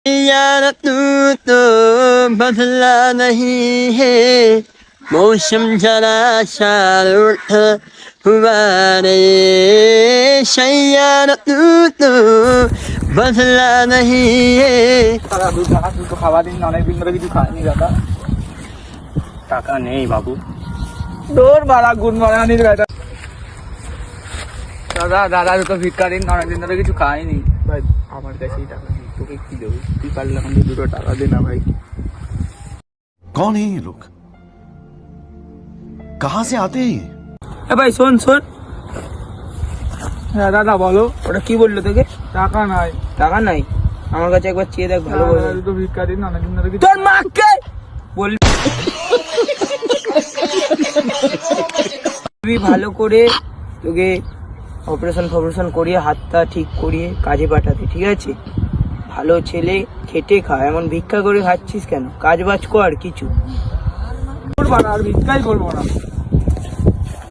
यार तू तो बदला नहीं है मौसम जरा सा रूठा हुआ रे यार तू तो बदला नहीं है দুটো খাবার দিন, অনেকদিন ধরে কিছু খাইনি দাদা। টাকা নেই বাবু। দৌড় বাড়া গুণ মারানির গাড়িটা। দাদা দাদা দুটো ভিক্ষা দিন, অনেকদিন ধরে কিছু খাইনি ভাই। আমার কাছেই টাকা নেই, তোকে কি দেবো? তুই পারলে আমাকে দুটো টাকা দে না ভাই। कौन है ये लोग? कहाँ से आते हैं ये? ভাই শোন শোন। হ্যাঁ দাদা বলো। ওটা কি বললো তোকে? টাকা নাই। টাকা নাই? আমার কাছে একবার চেয়ে দেখ ভালো করে। দুটো ভিক্ষা দিন, অনেকদিন ধরে তোর মাকে বলবি ভালো করে তোকে অপারেশন করিয়ে হাতটা ঠিক করিয়ে কাজে পাঠাতে, ঠিক আছে? ভালো ছেলে, খেটে খা, এমন ভিক্ষা করে খাচ্ছিস কেন? কাজ বাজ কর কিছু। আর ভিক্ষাই করবো না।